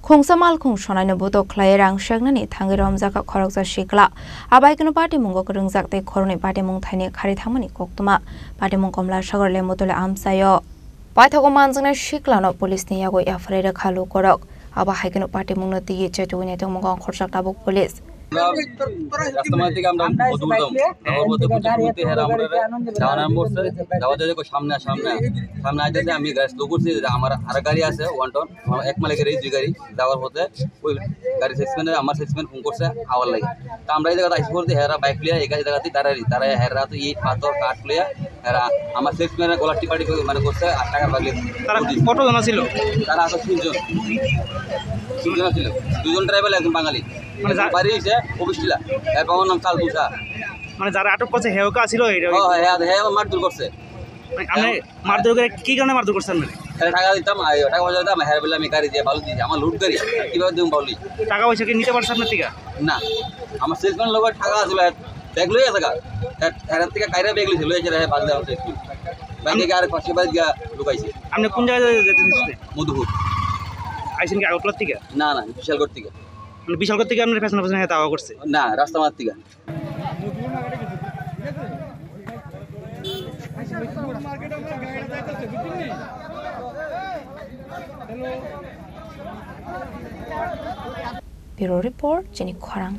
Khongsamal khong sonai no boto khlai rang shagnani thangi romjaka khorokja shikla abaikno party mungo krungjak te khoroni party mung thaine khari thamani koktuma party mung komla sagar le motole amsayo paithago manjangna shikla no police ni yago afrai ra khalu korok aba haikno party mung no ti chetune tong mung khorsak tabuk police রাস্তার থেকে আমরা বদুলতাম বদুলতে হেরা আমরা যাওয়ার নাম বলছে যাওয়া যায় সামনে সামনে সামনে আইতেছে আমি গাড়ি স্লো করছি আমার আর গাড়ি আছে 1 টন এক মালিকের গাড়ি দুই গাড়ি যাওয়ার পথে ওই গাড়ি সেক্সম্যানে আমার সেক্সম্যান ফোন করছে আওয়ার লাগে তা আমরা এই জায়গাতে আইসি করতে হেরা বাইক লিয়া এই জায়গাতে তারা হেরা তো এই পাথর কাঠ লিয়া হেরা আমার সেক্সম্যানের গলা টিপাটি মানে করছে 8 টাকা লাগলে তারা কতজন ছিল তারা আছে 3 জন ছিল দুজন ড্রাইভার একজন বাঙালি মানে বাড়ি এসে অফিস ছিল এর বাবার নাম কাল তুষা মানে যারা আটক করছে হেওকা ছিল হ্যাঁ মারধর করছে আপনি মারধর করে কি কারণে মারধর করছেন টাকা দিতাম টাকা পয়সা দিতাম হ্যাঁ বলে আমি গাড়ি দিয়ে ভালো দিয়েছি আমার লুট গাড়ি কীভাবে দিব ভালো টাকা পয়সা কি নিতে পারছে আপনার থেকে না আমার সেলসম্যান লোকের টাকা আসলে ব্যাগ লই আছে এর থেকে কাইরা ব্যাগ লইছে লই আছে বাদ দেওয়া হচ্ছে ব্যাগ থেকে আর পাশে বাদ গিয়া লুকাইছে আপনি কোন জায়গায় যেতে দিচ্ছেন মধুপুর আইসেন কি আগরতলার থেকে না না বিশালগড় থেকে মানে বিশালগড় থেকে আপনার ফ্যাশন ফ্যাশন দাওয়া করছে না রাস্তা মার থেকে Bureau Report, Jenny Kwarang.